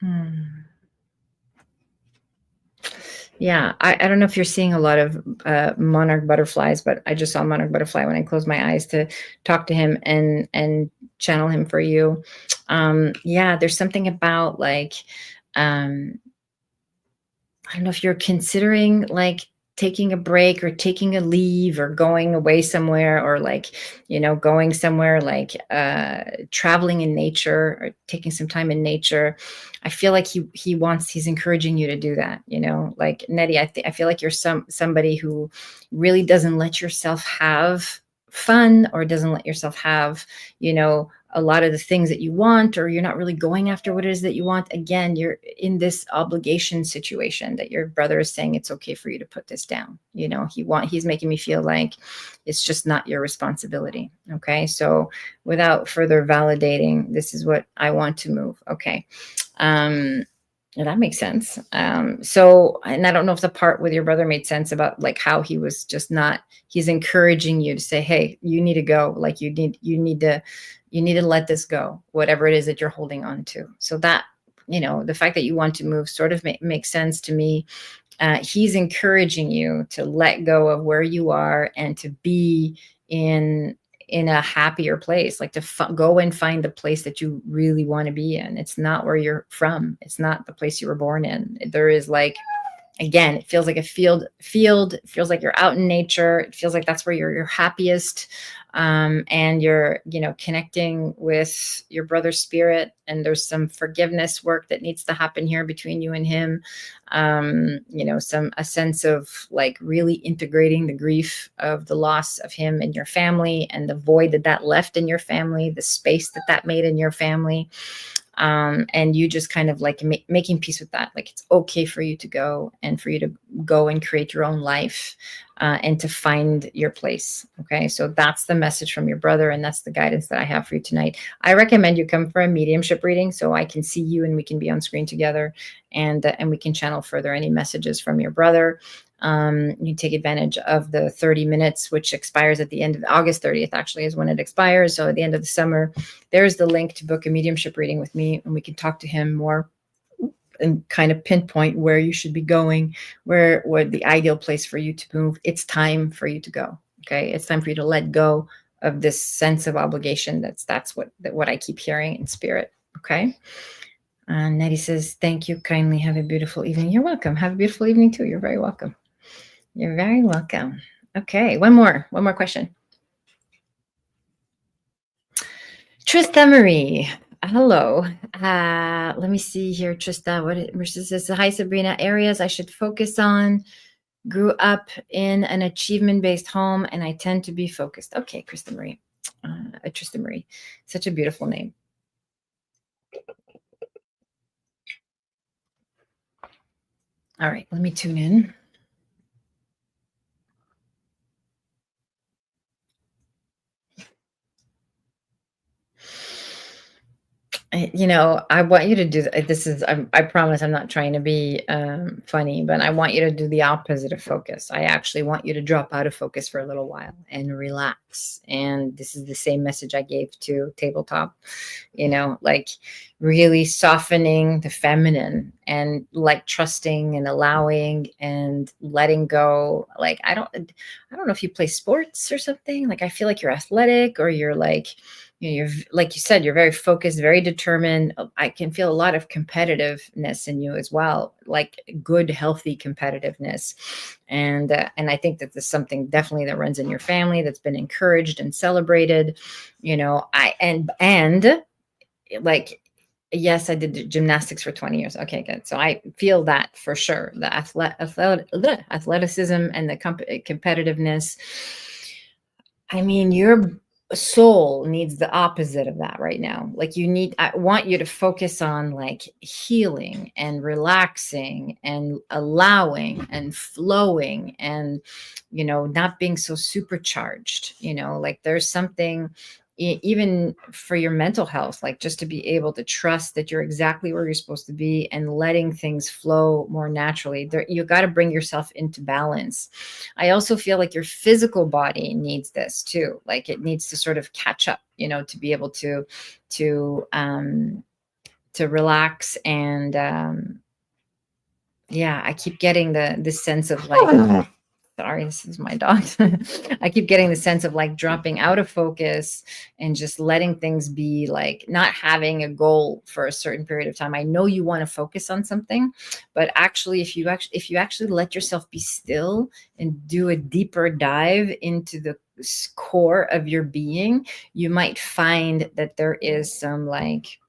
hmm, yeah, I don't know if you're seeing a lot of monarch butterflies, but I just saw a monarch butterfly when I closed my eyes to talk to him and channel him for you. Yeah, there's something about like um, I don't know if you're considering like taking a break, or taking a leave, or going away somewhere, or like, going somewhere, like traveling in nature, or taking some time in nature. I feel like he's encouraging you to do that, like, Nettie, I feel like you're somebody who really doesn't let yourself have fun, or doesn't let yourself have, a lot of the things that you want, or you're not really going after what it is that you want. Again, you're in this obligation situation that your brother is saying it's okay for you to put this down. He's making me feel like it's just not your responsibility. Okay. So without further validating, this is what I want to move. Okay. Yeah, that makes sense. So, and I don't know if the part with your brother made sense about like how he was just not, he's encouraging you to say, hey, you need to go. Like, you need to let this go, whatever it is that you're holding on to. So that, the fact that you want to move sort of makes sense to me. He's encouraging you to let go of where you are, and to be in a happier place, like to go and find the place that you really want to be in. It's not where you're from. It's not the place you were born in. There is like, again, it feels like a field. It feels like you're out in nature. It feels like that's where you're your happiest. and you're, connecting with your brother's spirit, and there's some forgiveness work that needs to happen here between you and him. A sense of like really integrating the grief of the loss of him in your family, and the void that left in your family, the space that made in your family. And you just kind of like making peace with that. Like, it's okay for you to go, and for you to go and create your own life, and to find your place. Okay. So that's the message from your brother. And that's the guidance that I have for you tonight. I recommend you come for a mediumship reading so I can see you and we can be on screen together, and we can channel further any messages from your brother. You take advantage of the 30 minutes, which expires at the end of August 30th, actually, is when it expires. So at the end of the summer, there's the link to book a mediumship reading with me, and we can talk to him more and kind of pinpoint where you should be going, where the ideal place for you to move. It's time for you to go. Okay. It's time for you to let go of this sense of obligation. That's what I keep hearing in spirit. Okay. Nettie says, thank you kindly. Have a beautiful evening. You're welcome. Have a beautiful evening too. You're very welcome. You're very welcome. Okay. One more question. Trista Marie. Hello. Let me see here, Trista. What says? Hi, Sabrina. Areas I should focus on. Grew up in an achievement-based home, and I tend to be focused. Okay, Trista Marie. Trista Marie. Such a beautiful name. All right, let me tune in. I want you to do this. I promise I'm not trying to be funny, but I want you to do the opposite of focus. I actually want you to drop out of focus for a little while and relax. And this is the same message I gave to tabletop, like really softening the feminine, and like trusting and allowing and letting go. Like, I don't know if you play sports or something. Like, I feel like you're athletic, or you're like, you're, like you said, you're very focused, very determined. I can feel a lot of competitiveness in you as well, like good, healthy competitiveness. And I think that there's something definitely that runs in your family that's been encouraged and celebrated. Like, yes, I did gymnastics for 20 years. Okay, good. So I feel that for sure. The athleticism and the competitiveness. I mean, your soul needs the opposite of that right now. Like, I want you to focus on like healing and relaxing and allowing and flowing, and, not being so supercharged, like there's something even for your mental health, like just to be able to trust that you're exactly where you're supposed to be, and letting things flow more naturally. You got to bring yourself into balance. I also feel like your physical body needs this too. Like, it needs to sort of catch up, to be able to relax. And I keep getting this sense of like, sorry, this is my dog. I keep getting the sense of like dropping out of focus and just letting things be, like not having a goal for a certain period of time. I know you want to focus on something, but actually, if you actually let yourself be still and do a deeper dive into the core of your being, you might find that there is some like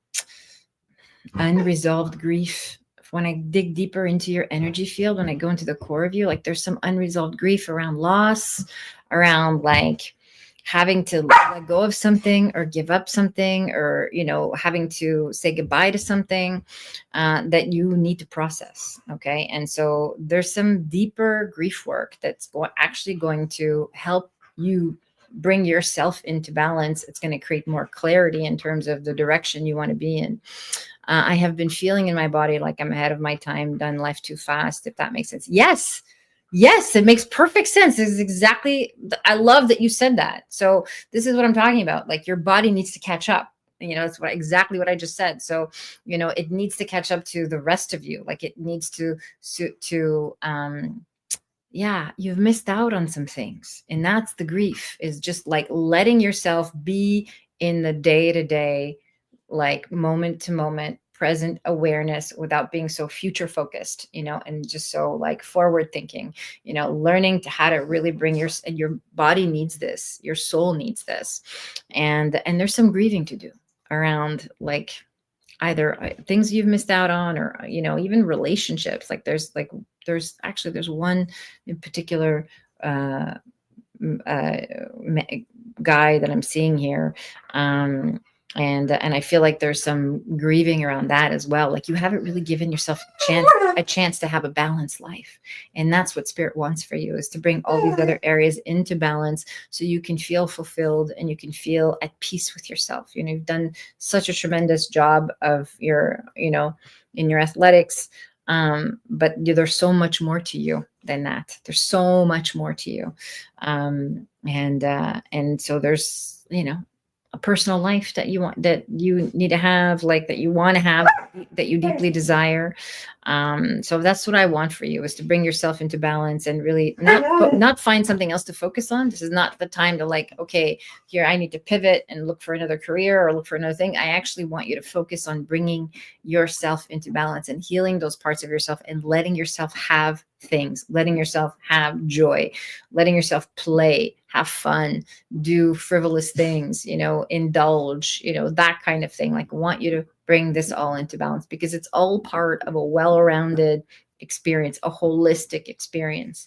unresolved grief. When I dig deeper into your energy field, when I go into the core of you, like there's some unresolved grief around loss, around like having to let go of something or give up something, or, having to say goodbye to something that you need to process. Okay. And so there's some deeper grief work that's actually going to help you bring yourself into balance. It's going to create more clarity in terms of the direction you want to be in. I have been feeling in my body like I'm ahead of my time, done life too fast, if that makes sense. Yes, it makes perfect sense. This is exactly, I love that you said that. So this is what I'm talking about. Like, your body needs to catch up. That's exactly what I just said. So, it needs to catch up to the rest of you. Like, it needs to you've missed out on some things. And that's the grief, is just like letting yourself be in the day-to-day, like moment to moment present awareness without being so future focused, and just so like forward thinking, learning to how to really bring your body needs this, your soul needs this. And there's some grieving to do around like either things you've missed out on, or even relationships. Like there's one in particular guy that I'm seeing here, and I feel like there's some grieving around that as well. Like you haven't really given yourself a chance to have a balanced life, and that's what spirit wants for you, is to bring all these other areas into balance so you can feel fulfilled and you can feel at peace with yourself. You've done such a tremendous job of your in your athletics, but there's so much more to you than that. There's so much more to you, and so there's a personal life that you want, that you need to have, like that you want to have, that you deeply desire. So that's what I want for you, is to bring yourself into balance and really not find something else to focus on. This is not the time to like, okay, here I need to pivot and look for another career or look for another thing. I actually want you to focus on bringing yourself into balance and healing those parts of yourself and letting yourself have things, letting yourself have joy, letting yourself play, have fun, do frivolous things, indulge, that kind of thing. Like I want you to bring this all into balance, because it's all part of a well-rounded experience, a holistic experience.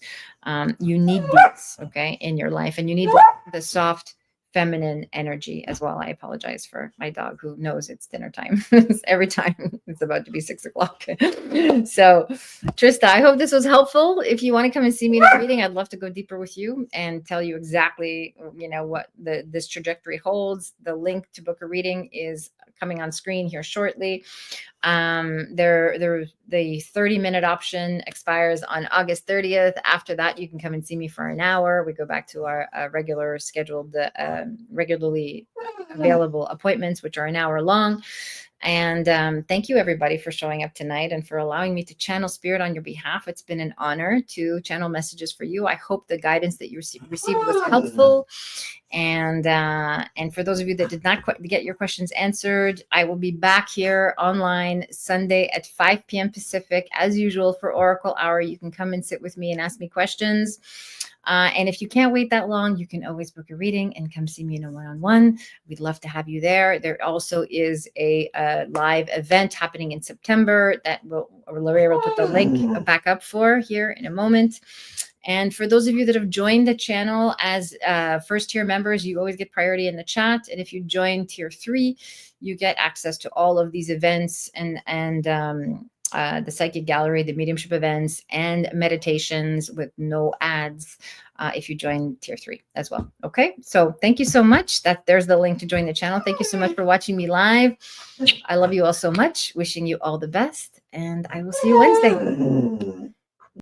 You need these, okay, in your life, and you need the soft feminine energy as well. I apologize for my dog, who knows it's dinner time. Every time it's about to be 6 o'clock. So Trista, I hope this was helpful. If you want to come and see me in a reading, I'd love to go deeper with you and tell you exactly, what this trajectory holds. The link to book a reading is coming on screen here shortly. The 30-minute option expires on August 30th. After that, you can come and see me for an hour. We go back to our regular scheduled, regularly available appointments, which are an hour long. And thank you, everybody, for showing up tonight and for allowing me to channel spirit on your behalf. It's been an honor to channel messages for you. I hope the guidance that you received was helpful. And for those of you that did not get your questions answered, I will be back here online Sunday at 5 p.m. Pacific, as usual, for Oracle Hour. You can come and sit with me and ask me questions. And if you can't wait that long, you can always book a reading and come see me in a one-on-one. We'd love to have you there. There also is a live event happening in September that Lorraine will put the link back up for here in a moment. And for those of you that have joined the channel as first tier members, you always get priority in the chat. And if you join tier 3, you get access to all of these events and the psychic gallery, the mediumship events, and meditations with no ads if you join tier 3 as well. Okay, so thank you so much. There's the link to join the channel. Thank you so much for watching me live. I love you all so much. Wishing you all the best, and I will see you Wednesday.